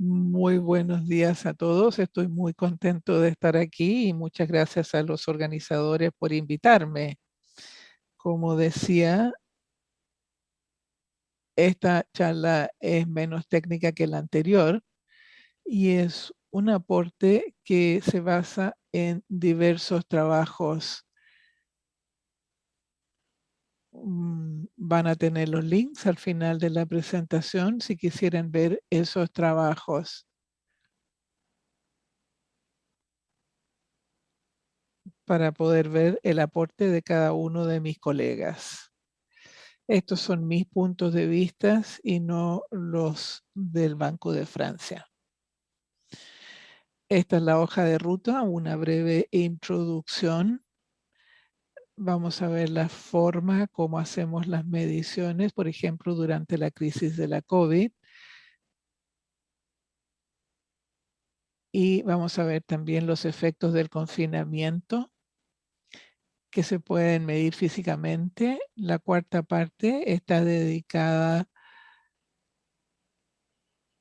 Muy buenos días a todos. Estoy muy contento de estar aquí y muchas gracias a los organizadores por invitarme. Como decía, esta charla es menos técnica que la anterior y es un aporte que se basa en diversos trabajos. Van a tener los links al final de la presentación si quisieran ver esos trabajos para poder ver el aporte de cada uno de mis colegas. Estos son mis puntos de vista y no los del Banco de Francia. Esta es la hoja de ruta, una breve introducción. Vamos a ver la forma, cómo hacemos las mediciones, por ejemplo, durante la crisis de la COVID. Y vamos a ver también los efectos del confinamiento que se pueden medir físicamente. La cuarta parte está dedicada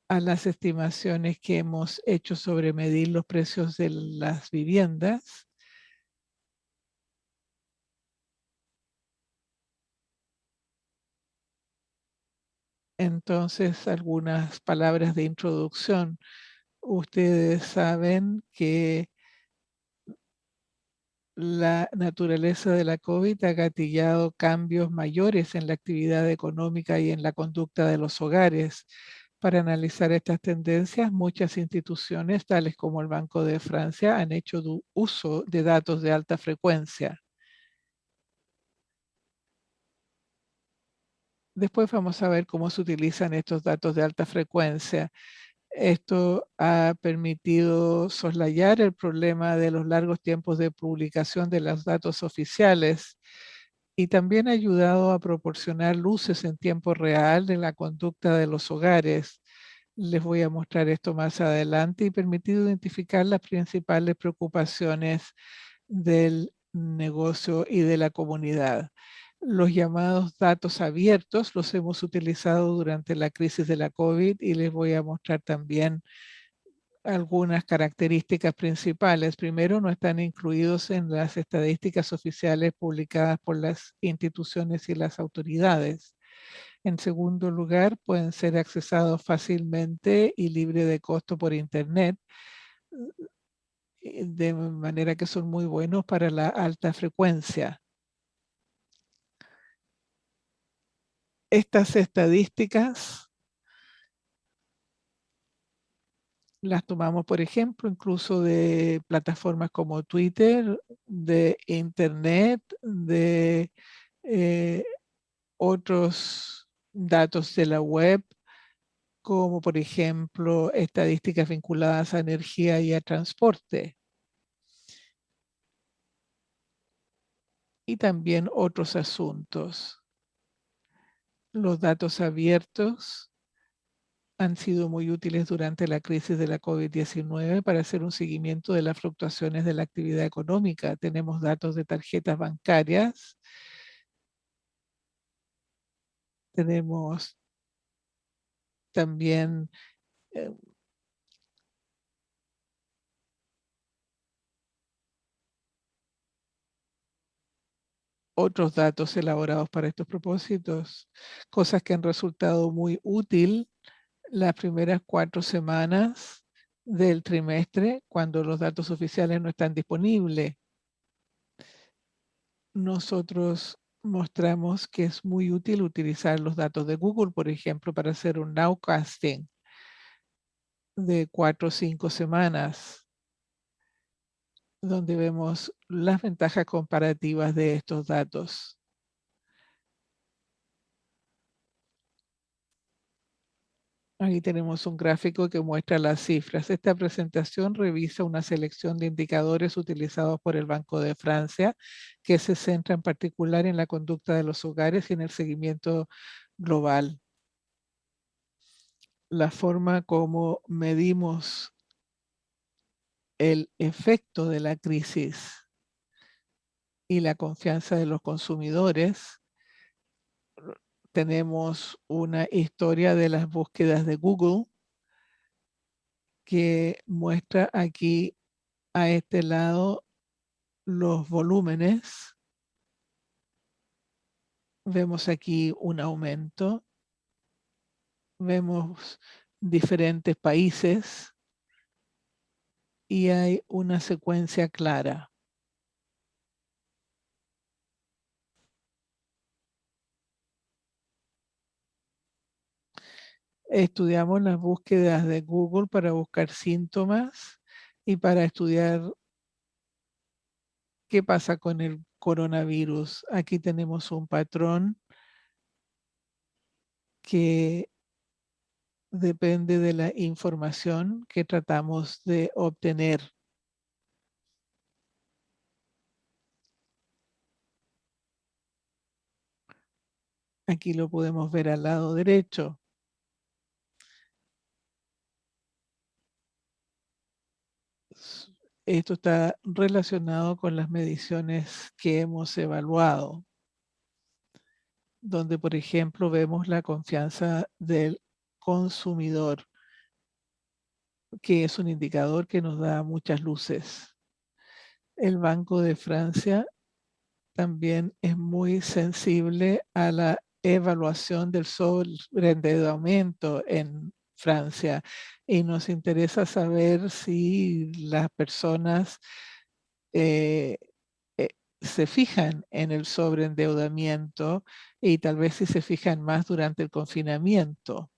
a las estimaciones que hemos hecho sobre medir los precios de las viviendas. Entonces, algunas palabras de introducción. Ustedes saben que la naturaleza de la COVID ha gatillado cambios mayores en la actividad económica y en la conducta de los hogares. Para analizar estas tendencias, muchas instituciones, tales como el Banco de Francia, han hecho uso de datos de alta frecuencia. Después vamos a ver cómo se utilizan estos datos de alta frecuencia. Esto ha permitido soslayar el problema de los largos tiempos de publicación de los datos oficiales y también ha ayudado a proporcionar luces en tiempo real de la conducta de los hogares. Les voy a mostrar esto más adelante y permitido identificar las principales preocupaciones del negocio y de la comunidad. Los llamados datos abiertos los hemos utilizado durante la crisis de la COVID y les voy a mostrar también algunas características principales. Primero, no están incluidos en las estadísticas oficiales publicadas por las instituciones y las autoridades. En segundo lugar, pueden ser accesados fácilmente y libre de costo por Internet, de manera que son muy buenos para la alta frecuencia. Estas estadísticas las tomamos, por ejemplo, incluso de plataformas como Twitter, de Internet, de eh, otros datos de la web, como por ejemplo estadísticas vinculadas a energía y a transporte, y también otros asuntos. Los datos abiertos han sido muy útiles durante la crisis de la COVID-19 para hacer un seguimiento de las fluctuaciones de la actividad económica. Tenemos datos de tarjetas bancarias, tenemos también eh, otros datos elaborados para estos propósitos, cosas que han resultado muy útil las primeras 4 semanas del trimestre cuando los datos oficiales no están disponibles. Nosotros mostramos que es muy útil utilizar los datos de Google, por ejemplo, para hacer un nowcasting de 4 o 5 semanas, donde vemos las ventajas comparativas de estos datos. Aquí tenemos un gráfico que muestra las cifras. Esta presentación revisa una selección de indicadores utilizados por el Banco de Francia, que se centra en particular en la conducta de los hogares y en el seguimiento global. La forma como medimos el efecto de la crisis y la confianza de los consumidores. Tenemos una historia de las búsquedas de Google que muestra aquí a este lado los volúmenes. Vemos aquí un aumento. Vemos diferentes países y hay una secuencia clara. Estudiamos las búsquedas de Google para buscar síntomas y para estudiar qué pasa con el coronavirus. Aquí tenemos un patrón que depende de la información que tratamos de obtener. Aquí lo podemos ver al lado derecho. Esto está relacionado con las mediciones que hemos evaluado, donde, por ejemplo, vemos la confianza del consumidor, que es un indicador que nos da muchas luces. El Banco de Francia también es muy sensible a la evaluación del sobreendeudamiento en Francia y nos interesa saber si las personas eh, eh, se fijan en el sobreendeudamiento y tal vez si se fijan más durante el confinamiento.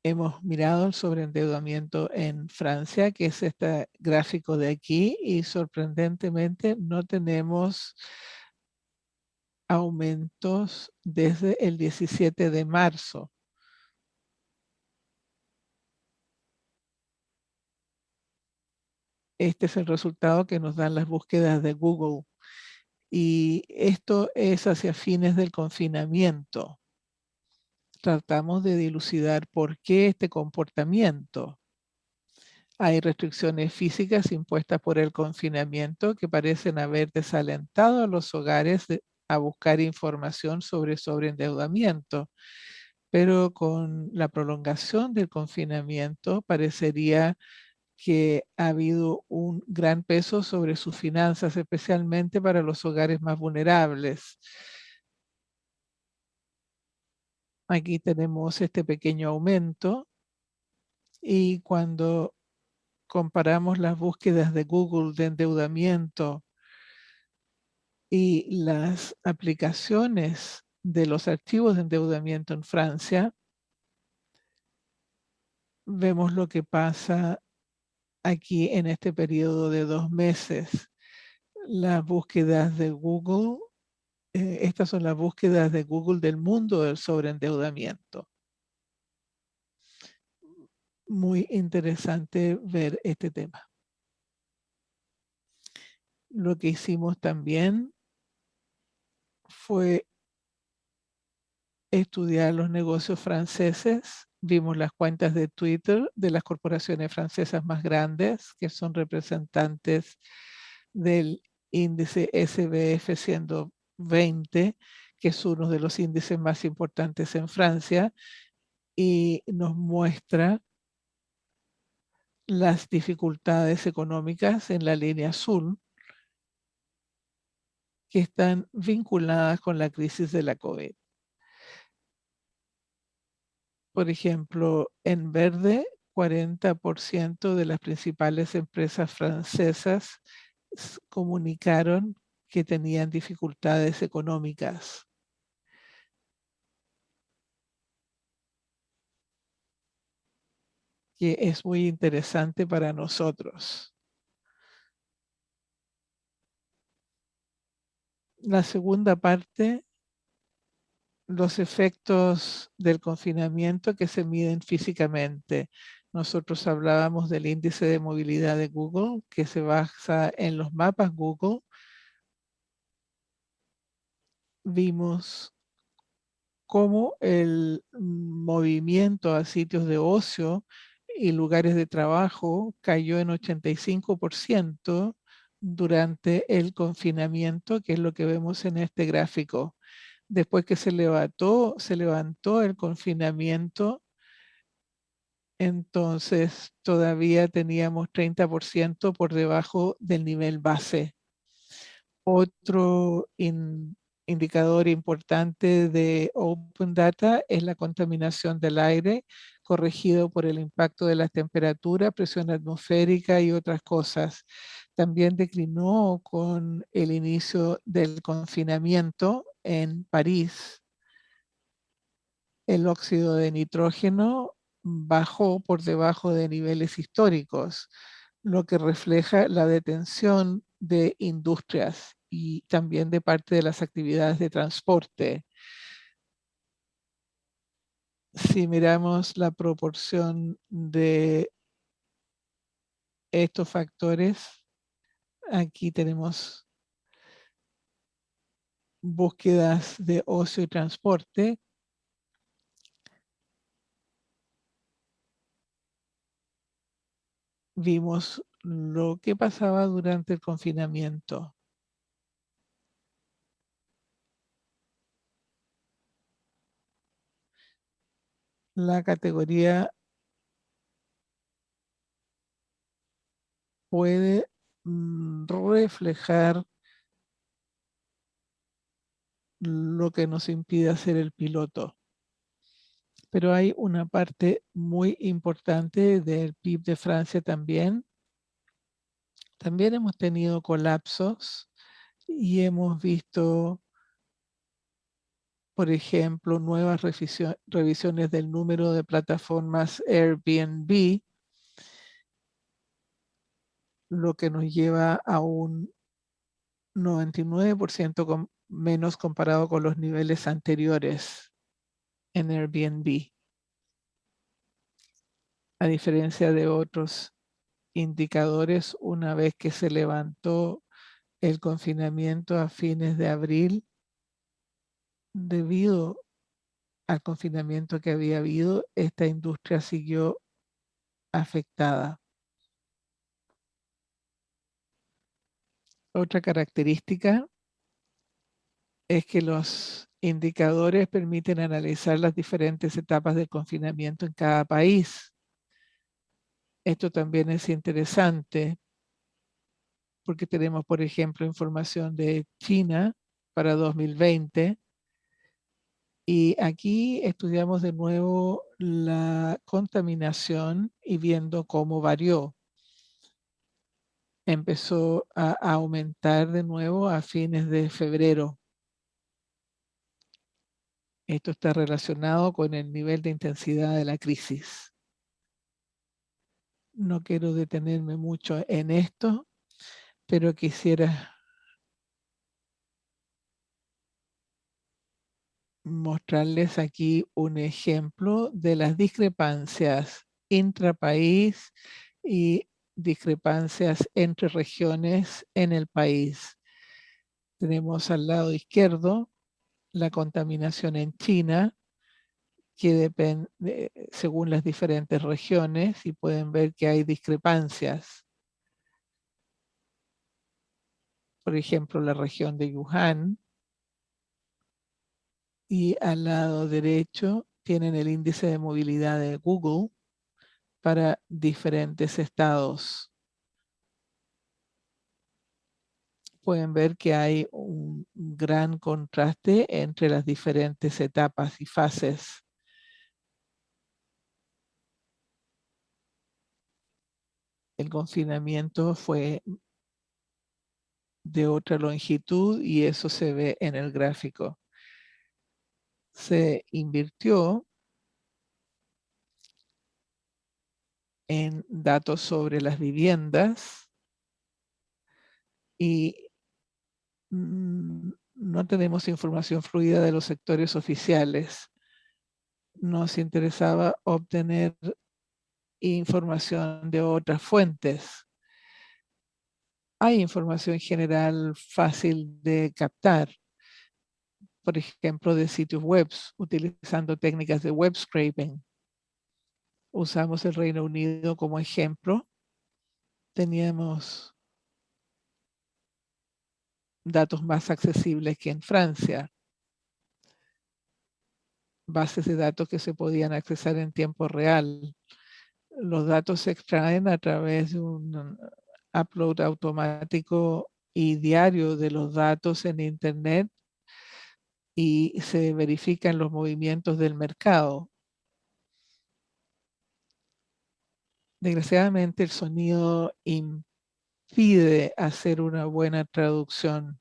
Hemos mirado el sobreendeudamiento en Francia, que es este gráfico de aquí, y sorprendentemente no tenemos aumentos desde el 17 de marzo. Este es el resultado que nos dan las búsquedas de Google. Y esto es hacia fines del confinamiento. Tratamos de dilucidar por qué este comportamiento. Hay restricciones físicas impuestas por el confinamiento que parecen haber desalentado a los hogares a buscar información sobre sobreendeudamiento, pero con la prolongación del confinamiento parecería que ha habido un gran peso sobre sus finanzas, especialmente para los hogares más vulnerables. Aquí tenemos este pequeño aumento y cuando comparamos las búsquedas de Google de endeudamiento y las aplicaciones de los archivos de endeudamiento en Francia, vemos lo que pasa aquí en este periodo de 2 meses. Las búsquedas de Google, estas son las búsquedas de Google del mundo del sobreendeudamiento. Muy interesante ver este tema. Lo que hicimos también fue estudiar los negocios franceses. Vimos las cuentas de Twitter de las corporaciones francesas más grandes, que son representantes del índice SBF 120, que es uno de los índices más importantes en Francia, y nos muestra las dificultades económicas en la línea azul que están vinculadas con la crisis de la COVID. Por ejemplo, en verde, 40% de las principales empresas francesas comunicaron que tenían dificultades económicas. Que es muy interesante para nosotros. La segunda parte, los efectos del confinamiento que se miden físicamente. Nosotros hablábamos del índice de movilidad de Google, que se basa en los mapas Google. Vimos cómo el movimiento a sitios de ocio y lugares de trabajo cayó en 85% durante el confinamiento, que es lo que vemos en este gráfico. Después que se levantó el confinamiento, entonces todavía teníamos 30% por debajo del nivel base. Otro indicador importante de Open Data es la contaminación del aire, corregido por el impacto de la temperatura, presión atmosférica y otras cosas. También declinó con el inicio del confinamiento en París. El óxido de nitrógeno bajó por debajo de niveles históricos, lo que refleja la detención de industrias y también de parte de las actividades de transporte. Si miramos la proporción de estos factores, aquí tenemos búsquedas de ocio y transporte. Vimos lo que pasaba durante el confinamiento. La categoría puede reflejar lo que nos impide hacer el piloto. Pero hay una parte muy importante del PIB de Francia también. También hemos tenido colapsos y hemos visto, por ejemplo, nuevas revisiones del número de plataformas Airbnb, lo que nos lleva a un 99% menos comparado con los niveles anteriores en Airbnb. A diferencia de otros indicadores, una vez que se levantó el confinamiento a fines de abril, debido al confinamiento que había habido, esta industria siguió afectada. Otra característica es que los indicadores permiten analizar las diferentes etapas del confinamiento en cada país. Esto también es interesante porque tenemos, por ejemplo, información de China para 2020 y aquí estudiamos de nuevo la contaminación y viendo cómo varió. Empezó a aumentar de nuevo a fines de febrero. Esto está relacionado con el nivel de intensidad de la crisis. No quiero detenerme mucho en esto, pero quisiera mostrarles aquí un ejemplo de las discrepancias intrapaís y discrepancias entre regiones en el país. Tenemos al lado izquierdo la contaminación en China, que depende según las diferentes regiones, y pueden ver que hay discrepancias. Por ejemplo, la región de Wuhan, y al lado derecho tienen el índice de movilidad de Google para diferentes estados. Pueden ver que hay un gran contraste entre las diferentes etapas y fases. El confinamiento fue de otra longitud y eso se ve en el gráfico. Se invirtió en datos sobre las viviendas y no tenemos información fluida de los sectores oficiales. Nos interesaba obtener información de otras fuentes. Hay información general fácil de captar, por ejemplo, de sitios web, utilizando técnicas de web scraping. Usamos el Reino Unido como ejemplo. Teníamos datos más accesibles que en Francia. Bases de datos que se podían accesar en tiempo real. Los datos se extraen a través de un upload automático y diario de los datos en Internet y se verifican los movimientos del mercado. Desgraciadamente el sonido impide hacer una buena traducción.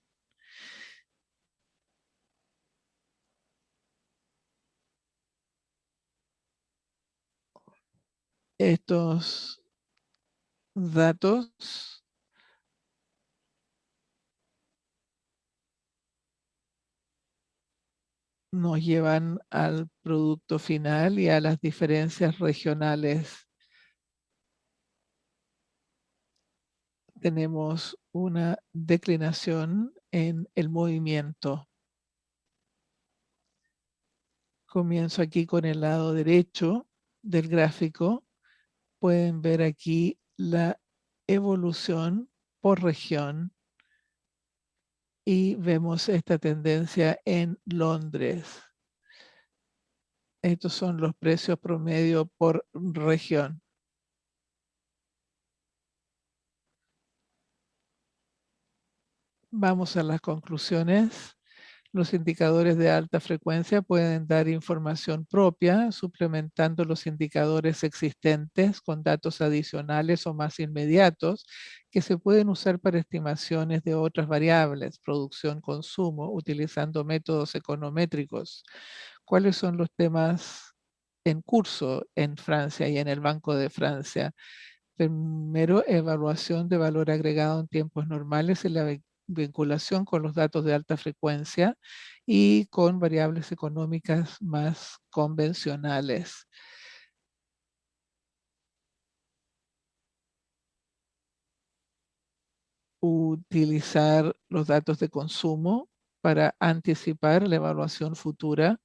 Estos datos nos llevan al producto final y a las diferencias regionales. Tenemos una declinación en el movimiento. Comienzo aquí con el lado derecho del gráfico. Pueden ver aquí la evolución por región y vemos esta tendencia en Londres. Estos son los precios promedio por región. Vamos a las conclusiones. Los indicadores de alta frecuencia pueden dar información propia, suplementando los indicadores existentes con datos adicionales o más inmediatos que se pueden usar para estimaciones de otras variables, producción, consumo, utilizando métodos econométricos. ¿Cuáles son los temas en curso en Francia y en el Banco de Francia? Primero, evaluación de valor agregado en tiempos normales y la vinculación con los datos de alta frecuencia y con variables económicas más convencionales. Utilizar los datos de consumo para anticipar la evaluación futura,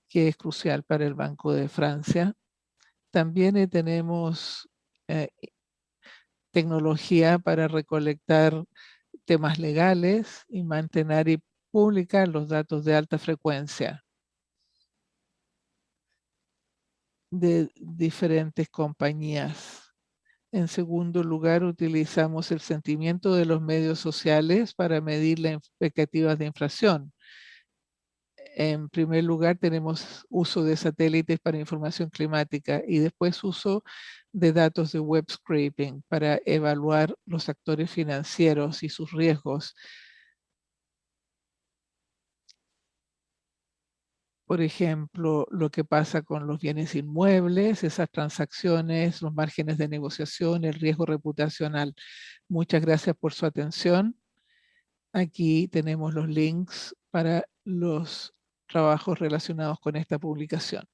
que es crucial para el Banco de Francia. También tenemos eh, tecnología para recolectar temas legales y mantener y publicar los datos de alta frecuencia de diferentes compañías. En segundo lugar, utilizamos el sentimiento de los medios sociales para medir las expectativas de inflación. En primer lugar, tenemos uso de satélites para información climática y después uso de datos de web scraping para evaluar los actores financieros y sus riesgos. Por ejemplo, lo que pasa con los bienes inmuebles, esas transacciones, los márgenes de negociación, el riesgo reputacional. Muchas gracias por su atención. Aquí tenemos los links para los trabajos relacionados con esta publicación.